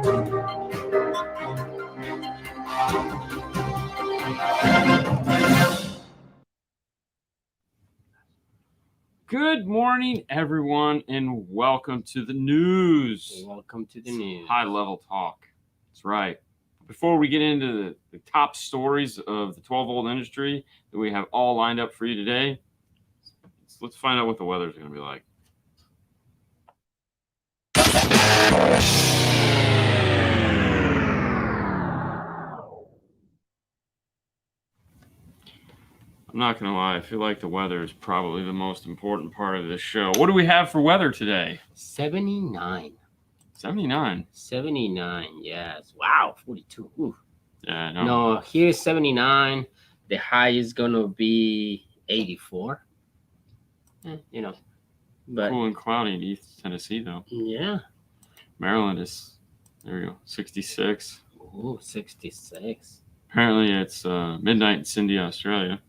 Good morning, everyone, and welcome to the news. Welcome to the news. High-level talk. That's right. Before we get into the top stories of the 12-volt industry that we have all lined up for you today, let's find out what the weather is going to be like. I'm not going to lie. I feel like the weather is probably the most important part of this show. What do we have for weather today? 79. 79? 79, yes. Wow, 42. Ooh. Yeah, no, here's 79. The high is going to be 84. You know. But cool and cloudy in East Tennessee, though. Yeah. Maryland is, there we go, 66. Ooh, 66. Apparently it's midnight in Sydney, Australia.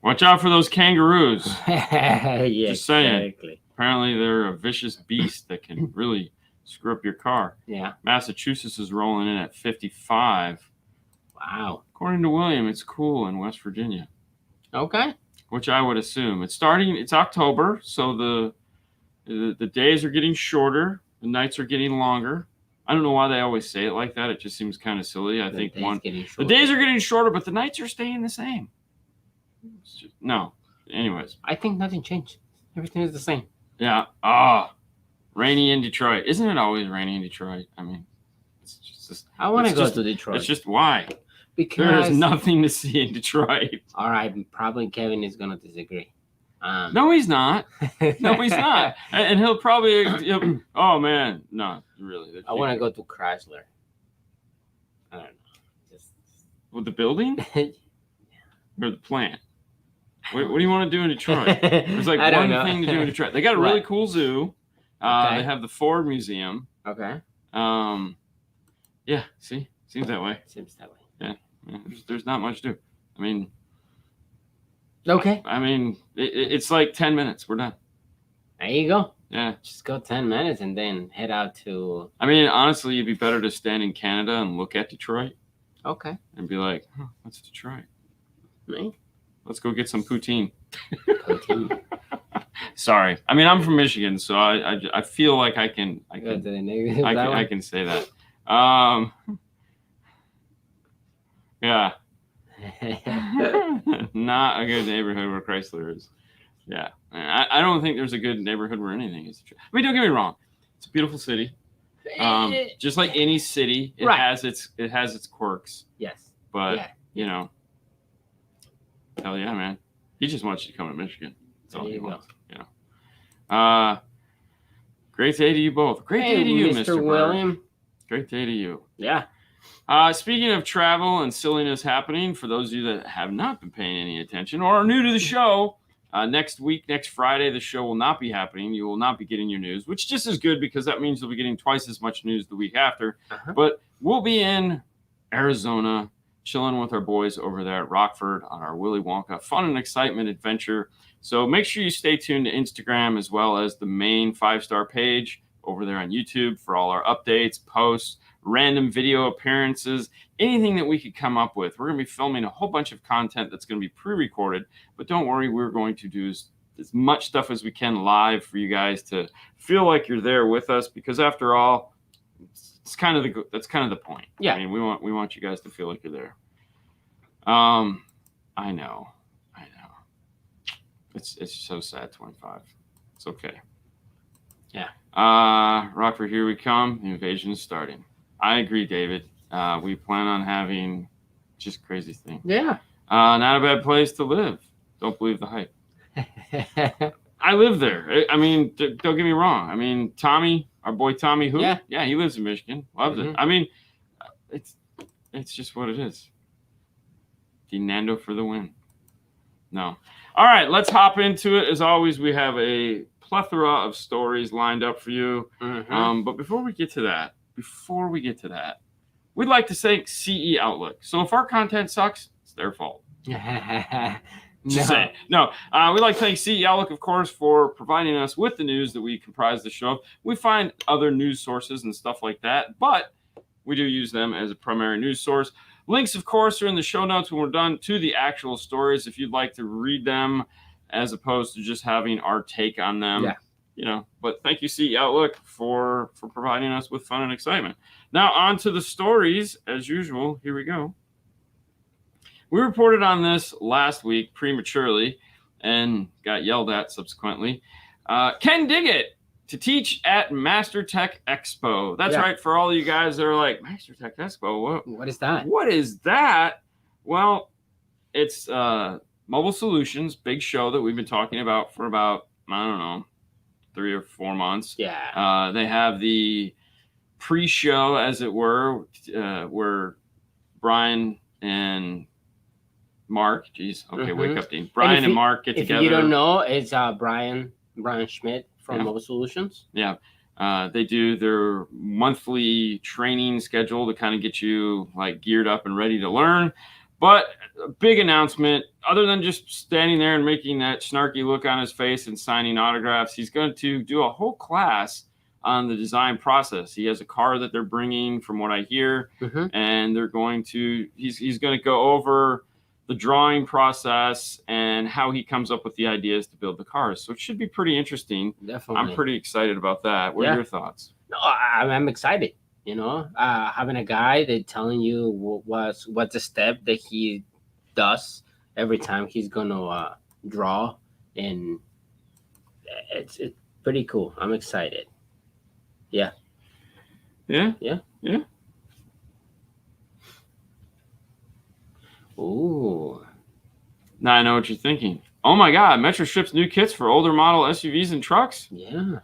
Watch out for those kangaroos. Yeah, just saying. Exactly. Apparently they're a vicious beast that can really screw up your car. Yeah. Massachusetts is rolling in at 55. Wow. According to William, it's cool in West Virginia. Okay. Which I would assume. It's October, so the days are getting shorter, the nights are getting longer. I don't know why they always say it like that. It just seems kind of silly. I think the days are getting shorter, but the nights are staying the same. No. Anyways. I think nothing changed. Everything is the same. Yeah. Rainy in Detroit. Isn't it always rainy in Detroit? I mean, it's just I want to go to Detroit. It's just why? Because there's nothing to see in Detroit. All right. Probably Kevin is going to disagree. No, he's not. No, he's not. And he'll probably, oh, man. No, really. I want to go to Chrysler. I don't know. With the building? Or the plant? What do you want to do in Detroit? There's like one thing to do in Detroit. They got a really cool zoo. Okay. They have the Ford Museum. Okay. Yeah, see? Seems that way. Seems that way. Yeah. There's not much to do. I mean... Okay. I mean, it's like 10 minutes. We're done. There you go. Yeah. Just go 10 minutes and then head out to... I mean, honestly, it'd be better to stand in Canada and look at Detroit. Okay. And be like, what's Detroit? Me? Let's go get some poutine. Poutine. Sorry. I mean, I'm from Michigan, so I feel like I can say that. Yeah. Not a good neighborhood where Chrysler is. Yeah. I don't think there's a good neighborhood where anything is. I mean, don't get me wrong. It's a beautiful city. Just like any city, it has its quirks. Yes. But you know, hell yeah, man. He just wants you to come to Michigan. That's all he wants. You know. Great day to you both. Great day to you, Mr. William. Great day to you. Yeah. Speaking of travel and silliness happening, for those of you that have not been paying any attention or are new to the show, next Friday, the show will not be happening. You will not be getting your news, which just is good because that means you'll be getting twice as much news the week after. But we'll be in Arizona, chilling with our boys over there at Rockford on our Willy Wonka fun and excitement adventure. So make sure you stay tuned to Instagram as well as the main 5-star page over there on YouTube for all our updates, posts, random video appearances, anything that we could come up with. We're going to be filming a whole bunch of content that's going to be pre-recorded, but don't worry, we're going to do as much stuff as we can live for you guys to feel like you're there with us, because after all, that's kind of the point. Yeah. I mean, we want you guys to feel like you're there. I know. It's so sad, 25. It's okay. Yeah. Rockford, here we come. The invasion is starting. I agree, David. We plan on having just crazy things. Yeah. Not a bad place to live. Don't believe the hype. I live there. I mean, don't get me wrong. I mean, Tommy, our boy Tommy, yeah, he lives in Michigan. Loves it. I mean, it's just what it is. Fernando for the win. No. All right, let's hop into it. As always, we have a plethora of stories lined up for you. But before we get to that, we'd like to thank CE Outlook. So if our content sucks, it's their fault. Just saying. No, we'd like to thank CE Outlook, of course, for providing us with the news that we comprise the show. We find other news sources and stuff like that, but we do use them as a primary news source. Links, of course, are in the show notes when we're done to the actual stories if you'd like to read them as opposed to just having our take on them. Yeah. You know, but thank you, CE Outlook, for providing us with fun and excitement. Now, on to the stories. As usual, here we go. We reported on this last week prematurely and got yelled at subsequently. Ken Diggett to teach at MasterTech Expo. That's right, for all you guys that are like, MasterTech Expo, what is that? What is that? Well, it's Mobile Solutions, big show that we've been talking about for about, I don't know, 3 or 4 months. Yeah. They have the pre-show, as it were, where Brian and Mark, wake up, Dean. Brian and Mark get together. If you don't know, it's Brian Schmidt from Mobile Solutions. Yeah. They do their monthly training schedule to kind of get you like geared up and ready to learn. But a big announcement, other than just standing there and making that snarky look on his face and signing autographs, he's going to do a whole class on the design process. He has a car that they're bringing, from what I hear, and they're going to, he's going to go over the drawing process and how he comes up with the ideas to build the cars. So it should be pretty interesting. Definitely. I'm pretty excited about that. What are your thoughts? No, I'm excited. You know, having a guy that telling you what's the step that he does every time he's gonna draw, and it's pretty cool. I'm excited. Yeah. Ooh. Now I know what you're thinking. Oh my God, Metro ships new kits for older model SUVs and trucks? Yeah.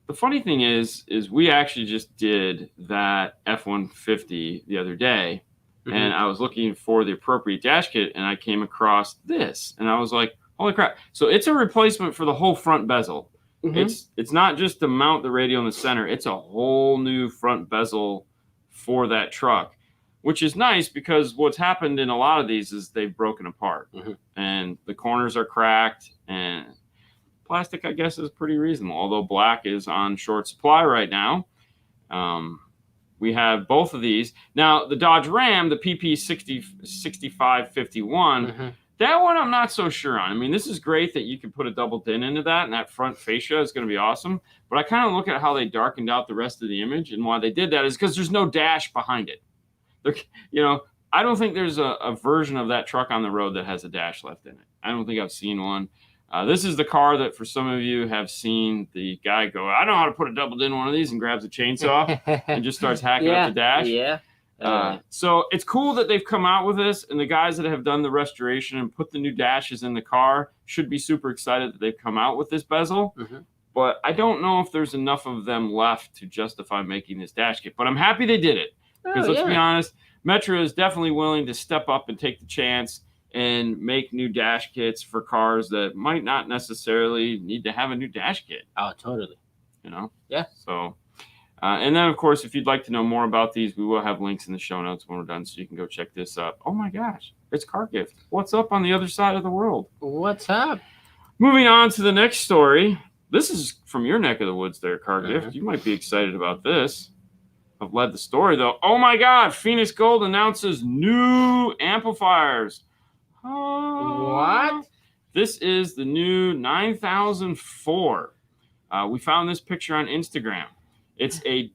The funny thing is we actually just did that F-150 the other day, and I was looking for the appropriate dash kit, and I came across this, and I was like, holy crap. So it's a replacement for the whole front bezel. It's not just to mount the radio in the center. It's a whole new front bezel for that truck, which is nice because what's happened in a lot of these is they've broken apart, and the corners are cracked, and plastic, I guess, is pretty reasonable, although black is on short supply right now. We have both of these. Now, the Dodge Ram, the PP 6551, that one I'm not so sure on. I mean, this is great that you can put a double din into that, and that front fascia is going to be awesome. But I kind of look at how they darkened out the rest of the image, and why they did that is because there's no dash behind it. I don't think there's a version of that truck on the road that has a dash left in it. I don't think I've seen one. This is the car that for some of you have seen the guy go, I know how to put a double din in one of these, and grabs a chainsaw and just starts hacking up the dash. So it's cool that they've come out with this, and the guys that have done the restoration and put the new dashes in the car should be super excited that they've come out with this bezel. But I don't know if there's enough of them left to justify making this dash kit. But I'm happy they did it. Because let's be honest, Metro is definitely willing to step up and take the chance and make new dash kits for cars that might not necessarily need to have a new dash kit. Oh, totally. Yeah. So, and then, of course, if you'd like to know more about these, we will have links in the show notes when we're done, so you can go check this up. Oh, my gosh. It's Car Gift. What's up on the other side of the world? What's up? Moving on to the next story. This is from your neck of the woods there, Car Gift. You might be excited about this. I've led the story, though. Oh, my God. Phoenix Gold announces new amplifiers. What? This is the new 9004. We found this picture on Instagram. It's a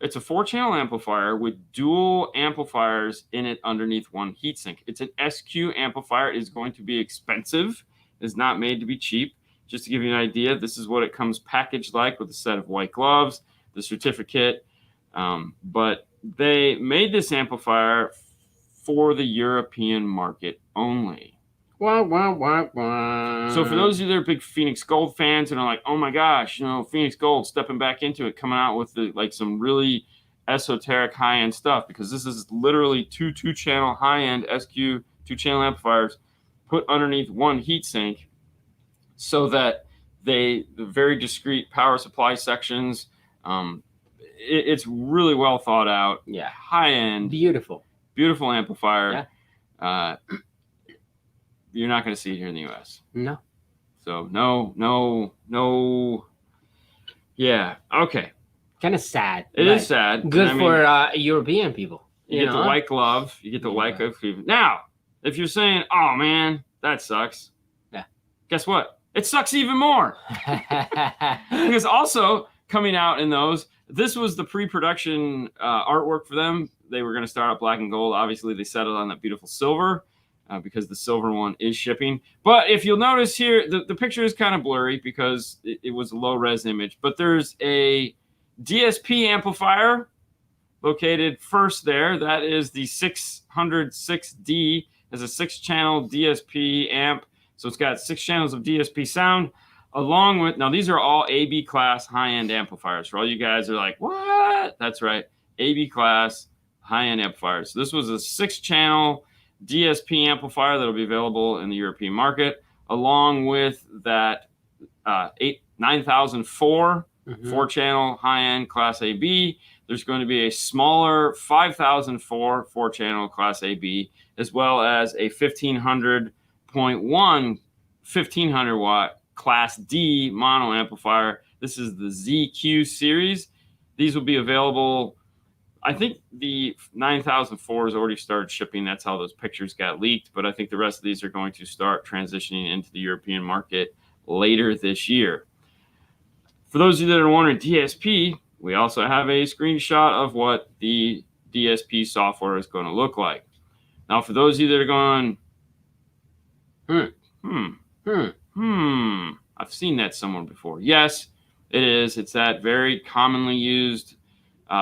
4-channel amplifier with dual amplifiers in it underneath one heatsink. It's an SQ amplifier. It is going to be expensive. It is not made to be cheap. Just to give you an idea, this is what it comes packaged like, with a set of white gloves, the certificate. But they made this amplifier for the European market only. Wah, wah, wah, wah. So for those of you that are big Phoenix Gold fans and are like, oh my gosh, Phoenix Gold stepping back into it, coming out with some really esoteric high-end stuff, because this is literally two-channel high-end SQ 2-channel amplifiers put underneath one heatsink, so that the very discrete power supply sections, it's really well thought out. Yeah. High-end. Beautiful amplifier. Yeah. You're not going to see it here in the U.S. No. So no. Yeah. Okay. Kind of sad. It is sad. Good I mean, for European people. You get the white glove. You get the white glove. Now, if you're saying, "Oh man, that sucks," yeah, guess what? It sucks even more. Because also coming out in those, this was the pre-production artwork for them. They were going to start out black and gold. Obviously, they settled on that beautiful silver because the silver one is shipping. But if you'll notice here, the picture is kind of blurry because it was a low-res image. But there's a DSP amplifier located first there. That is the 606D. Has a 6-channel DSP amp. So it's got 6 channels of DSP sound along with, now these are all AB class high-end amplifiers. For all you guys that are like, what? That's right. AB class high-end amplifiers. So this was a 6-channel DSP amplifier that'll be available in the European market, along with that 9004 4-channel high-end class AB. There's going to be a smaller 5004 4-channel class AB, as well as a 1500.1 1500 watt class D mono amplifier. This is the ZQ series. These will be available. I think the 9004 has already started shipping. That's how those pictures got leaked. But I think the rest of these are going to start transitioning into the European market later this year. For those of you that are wondering, DSP, we also have a screenshot of what the DSP software is going to look like. Now, for those of you that are going, I've seen that somewhere before. Yes, it is. It's that very commonly used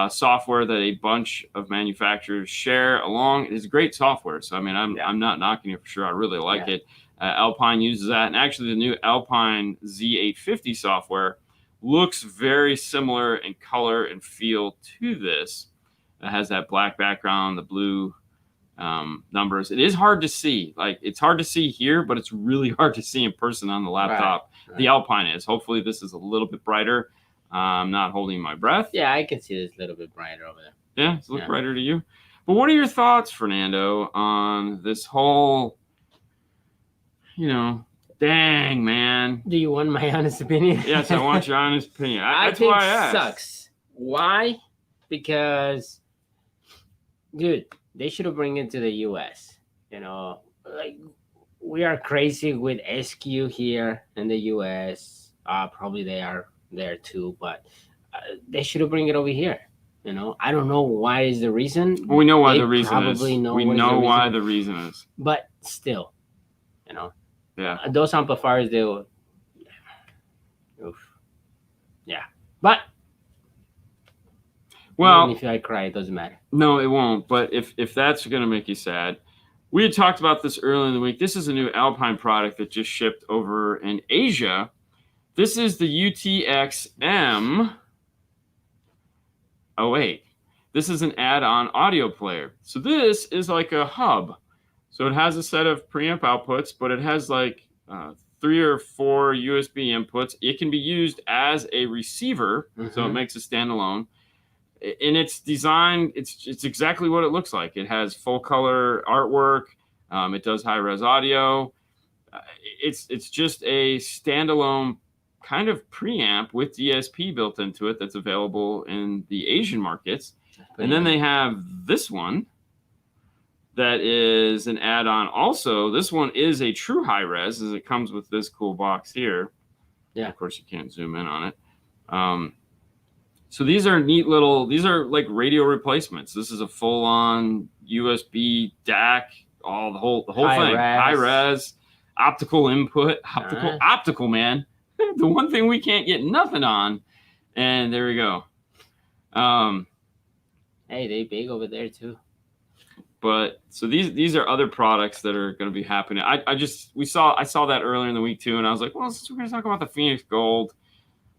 software that a bunch of manufacturers share along. It is great software. So, I mean, I'm not knocking it for sure. I really like it. Alpine uses that. And actually, the new Alpine Z850 software looks very similar in color and feel to this. It has that black background, the blue numbers. It is hard to see. Like, it's hard to see here, but it's really hard to see in person on the laptop. Right. The Alpine is. Hopefully this is a little bit brighter. I'm not holding my breath. Yeah, I can see this a little bit brighter over there. Yeah, does it look brighter to you? But what are your thoughts, Fernando, on this whole, dang, man. Do you want my honest opinion? Yes, I want your honest opinion. That's think why I asked. Sucks. Why? Because, dude, they should have bring it to the U.S. Like, we are crazy with SQ here in the U.S. Probably they are there too, but they should have bring it over here. I don't know why is the reason. Well, we know why the reason is. We know why the reason is. But still, yeah, those amplifiers, they will. Yeah, but. Well, even if I cry, it doesn't matter. No, it won't. But if that's going to make you sad, we had talked about this earlier in the week. This is a new Alpine product that just shipped over in Asia. This is the UTX-M. Oh, wait. This is an add-on audio player. So this is like a hub. So it has a set of preamp outputs, but it has like 3 or 4 USB inputs. It can be used as a receiver, so it makes a standalone. And it's designed, it's exactly what it looks like. It has full color artwork. It does high res audio. It's just a standalone kind of preamp with DSP built into it that's available in the Asian markets. And then they have this one that is an add-on also. This one is a true high res, as it comes with this cool box here. Yeah, of course you can't zoom in on it. So these are neat little, these are like radio replacements. This is a full-on USB DAC, the whole thing. High res, optical input, optical, man. The one thing we can't get nothing on. And there we go. Hey, they big over there too. But so these are other products that are going to be happening. I saw that earlier in the week too, and I was like, well, since we're going to talk about the Phoenix Gold,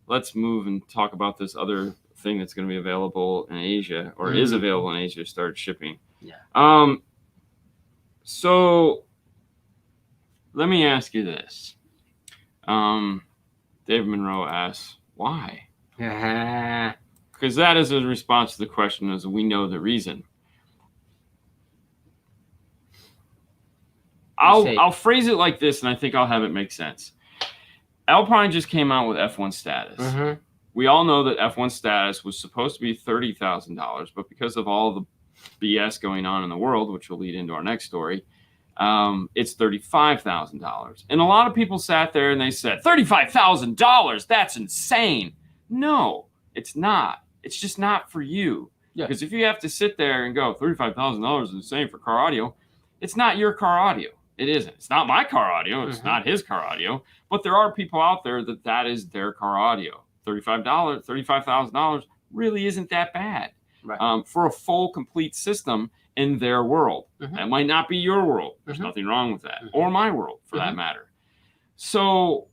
let's move and talk about this other thing that's going to be available in Asia, or is available in Asia, start shipping. Yeah. So let me ask you this. Dave Monroe asks, why? Because that is a response to the question, as we know the reason. I'll phrase it like this, and I think I'll have it make sense. Alpine just came out with F1 status. we all know that F1 status was supposed to be $30,000, but because of all the BS going on in the world, which will lead into our next story, it's $35,000. And a lot of people sat there and they said, $35,000, that's insane. No, it's not. It's just not for you. Yeah. Because if you have to sit there and go, $35,000 is insane for car audio, it's not your car audio. It isn't. It's not my car audio. It's not his car audio. But there are people out there that is their car audio. $35,000 really isn't that bad. Right. For a full, complete system in their world. That might not be your world. There's nothing wrong with that. Or my world, for that matter. So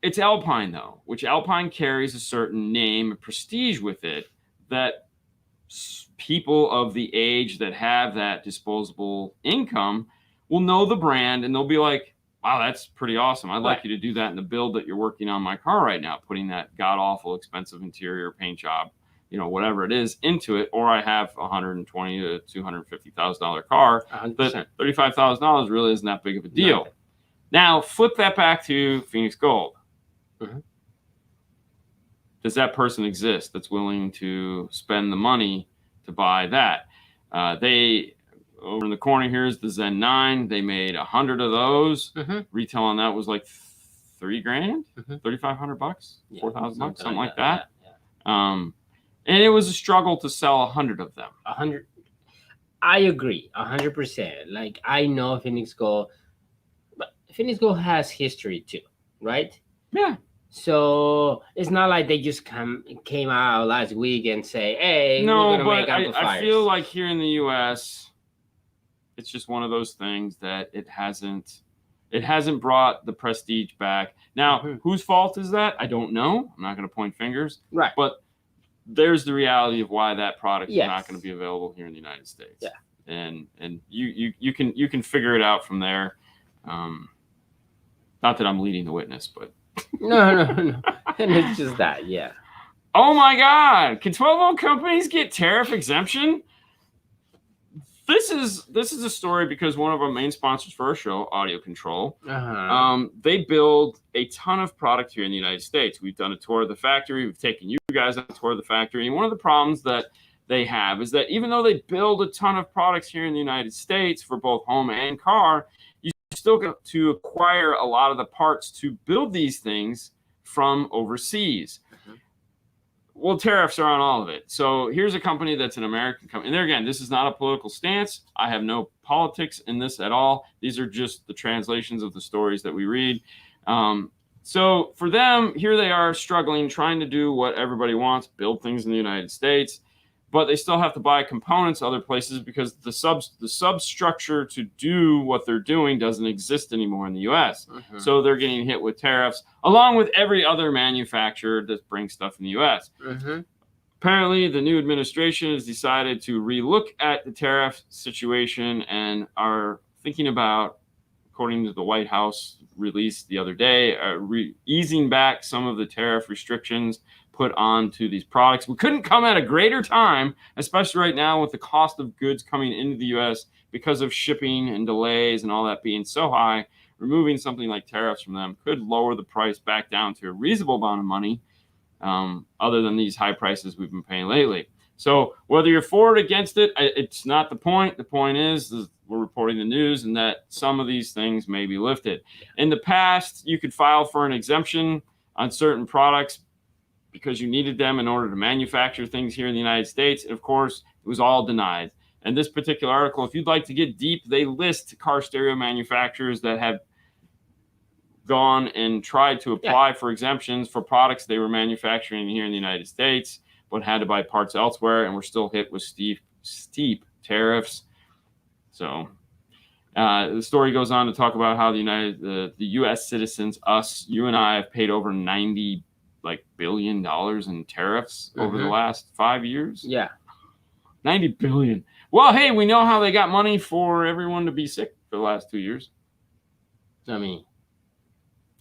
it's Alpine, though, which Alpine carries a certain name and prestige with it that people of the age that have that disposable income will know the brand, and they'll be like, wow, that's pretty awesome. I'd like you to do that in the build that you're working on my car right now, putting that god-awful expensive interior paint job, whatever it is, into it. Or I have a $120,000 to $250,000 car. 100%. That $35,000 really isn't that big of a deal. Nothing. Now, flip that back to Phoenix Gold. Does that person exist that's willing to spend the money to buy that? They, over in the corner here is the Zen 9. They made 100 of those. Retail on that was like $3,000, $3,500, $4,000, something like that. And it was a struggle to sell 100 of them. 100. I agree, 100%. Like, I know Phoenix Gold, but Phoenix Gold has history too, right? Yeah. So it's not like they just came out last week and say, "Hey, no," we're gonna but make amplifiers. I feel like here in the U.S., it's just one of those things that it hasn't brought the prestige back. Now, whose fault is that? I don't know. I'm not going to point fingers. Right. But there's the reality of why that product is not going to be available here in the United States. Yeah. And you can figure it out from there. Not that I'm leading the witness, but no. And it's just that, yeah. Oh my God! Can 12-volt companies get tariff exemption? This is a story because one of our main sponsors for our show, Audio Control, they build a ton of product here in the United States. We've done a tour of the factory. We've taken you guys on a tour of the factory. And one of the problems that they have is that even though they build a ton of products here in the United States for both home and car, you still got to acquire a lot of the parts to build these things from overseas. Well, tariffs are on all of it. So here's a company that's an American company. And there again, this is not a political stance. I have no politics in this at all. These are just the translations of the stories that we read. So for them, here they are struggling, trying to do what everybody wants, build things in the United States, but they still have to buy components other places because the substructure to do what they're doing doesn't exist anymore in the U.S. So they're getting hit with tariffs, along with every other manufacturer that brings stuff in the U.S. Apparently, the new administration has decided to relook at the tariff situation and are thinking about, according to the White House release the other day, easing back some of the tariff restrictions put onto these products. We couldn't come at a greater time, especially right now with the cost of goods coming into the U.S. because of shipping and delays and all that being so high. Removing something like tariffs from them could lower the price back down to a reasonable amount of money, other than these high prices we've been paying lately. So whether you're for or against it, it's not the point. The point is we're reporting the news and that some of these things may be lifted. In the past, you could file for an exemption on certain products because you needed them in order to manufacture things here in the United States. And of course, it was all denied. And this particular article, if you'd like to get deep, they list car stereo manufacturers that have gone and tried to apply for exemptions for products they were manufacturing here in the United States, but had to buy parts elsewhere and were still hit with steep tariffs. So the story goes on to talk about how the U.S. citizens, you and I, have paid over $90 billion in tariffs over the last 5 years. Yeah. $90 billion. Well, hey, we know how they got money for everyone to be sick for the last 2 years. I mean,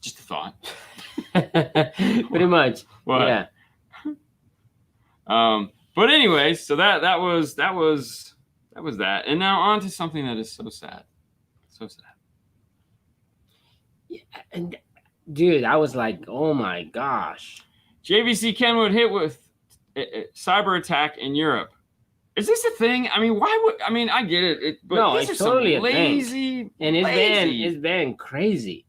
just a thought. Pretty much. What? Yeah. But anyway, so that was that. And now on to something that is so sad. So sad. Yeah, and dude, I was like, oh my gosh. JVC Kenwood hit with cyber attack in Europe. Is this a thing? I mean, why would? I mean, I get it. But No, these it's are totally some a thing. lazy, And lazy. it's been crazy.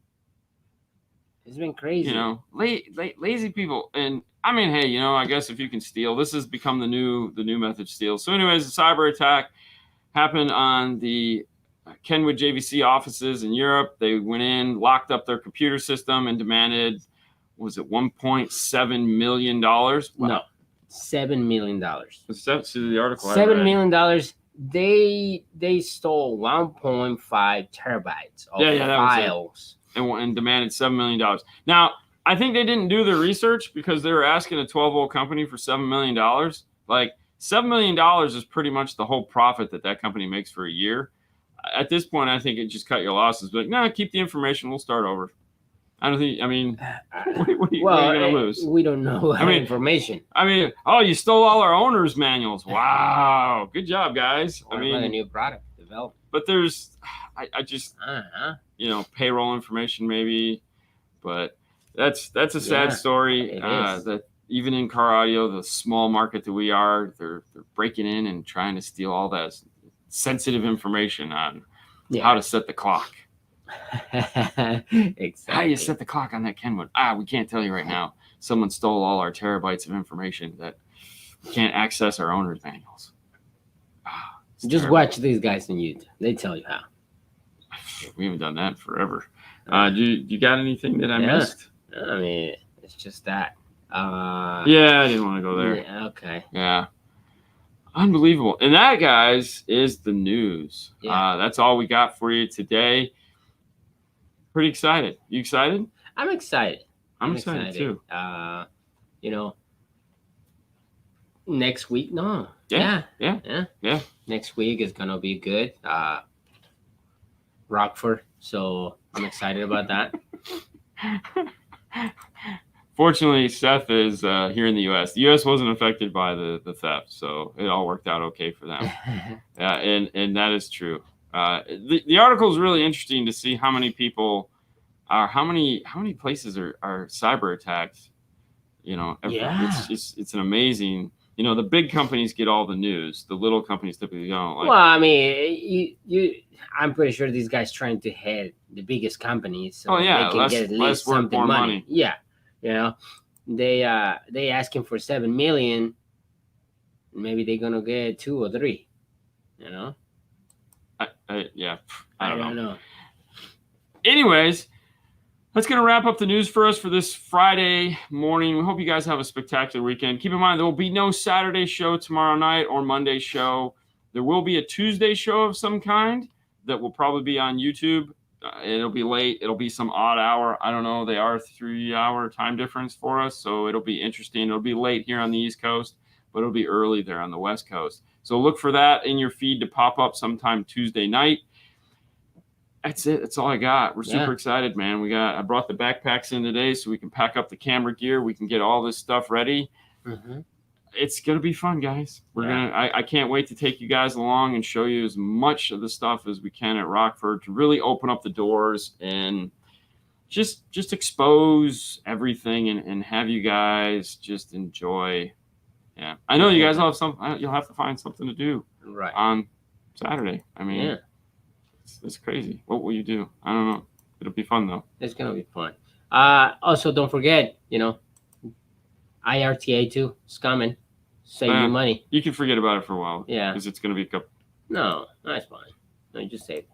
It's been crazy. You know, lazy people. And I mean, hey, you know, I guess if you can steal, this has become the new method to steal. So, anyways, the cyber attack happened on the Kenwood JVC offices in Europe. They went in, locked up their computer system, and demanded, was it $1.7 million? Wow. No, $7 million. That's the article. $7 million. They stole 1.5 terabytes of files and demanded $7 million. Now, I think they didn't do their research because they were asking a 12-volt company for $7 million. Like, $7 million is pretty much the whole profit that company makes for a year. At this point, I think it just cut your losses. But no, keep the information. We'll start over. I don't think. I mean, what are you going to lose? We don't know information. I mean, oh, you stole all our owners' manuals. Wow, good job, guys. I mean, a new product development. But there's, I just, you know, payroll information maybe, but that's a sad story. That even in car audio, the small market that we are, they're breaking in and trying to steal all that sensitive information on how to set the clock. Exactly. How do you set the clock on that Kenwood? We can't tell you right now. Someone stole all our terabytes of information that we can't access our owner's manuals. Just terrible. Watch these guys on YouTube. They tell you how. We haven't done that forever. Do you got anything that I missed? I mean, it's just that. Yeah, I didn't want to go there. Yeah, okay. Yeah. Unbelievable. And that, guys, is the news. Yeah. That's all we got for you today. Pretty excited. You excited? I'm excited. I'm excited too. You know, next week, no. Yeah. Next week is gonna be good. Rockford. So I'm excited about that. Fortunately, Seth is here in the U.S. The U.S. wasn't affected by the theft, so it all worked out okay for them. And that is true. The article is really interesting to see how many people how many places are cyber attacked. You know, it's an amazing. You know, the big companies get all the news. The little companies typically don't. Like, well, I mean, I'm pretty sure these guys trying to hit the biggest companies, so they can get at least something money. Yeah, you know, they asking for $7 million. Maybe they're gonna get 2 or 3. You know. I don't know. Anyways, that's going to wrap up the news for us for this Friday morning. We hope you guys have a spectacular weekend. Keep in mind, there will be no Saturday show tomorrow night or Monday show. There will be a Tuesday show of some kind that will probably be on YouTube. It'll be late. It'll be some odd hour. I don't know. They are 3-hour time difference for us, so it'll be interesting. It'll be late here on the East Coast, but it'll be early there on the West Coast. So look for that in your feed to pop up sometime Tuesday night. That's it. That's all I got. We're super excited, man. I brought the backpacks in today so we can pack up the camera gear. We can get all this stuff ready. Mm-hmm. It's gonna be fun, guys. I can't wait to take you guys along and show you as much of the stuff as we can at Rockford to really open up the doors and just expose everything and have you guys just enjoy. Yeah, I know you guys will have something. You'll have to find something to do on Saturday. I mean, it's crazy. What will you do? I don't know. It'll be fun though. It's gonna be fun. Also, don't forget, you know, IRTA too. It's coming. Save you money. You can forget about it for a while. Yeah, because it's gonna be a couple. No, that's fine. No, you just save it.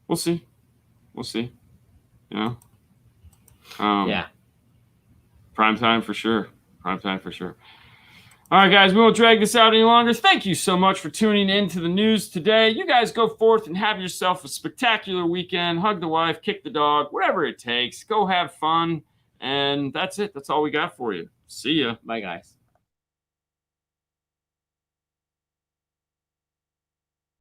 We'll see. You know. Prime time for sure. All right, guys, we won't drag this out any longer. Thank you so much for tuning in to the news today. You guys go forth and have yourself a spectacular weekend. Hug the wife, kick the dog, whatever it takes. Go have fun. And that's it. That's all we got for you. See ya. Bye, guys.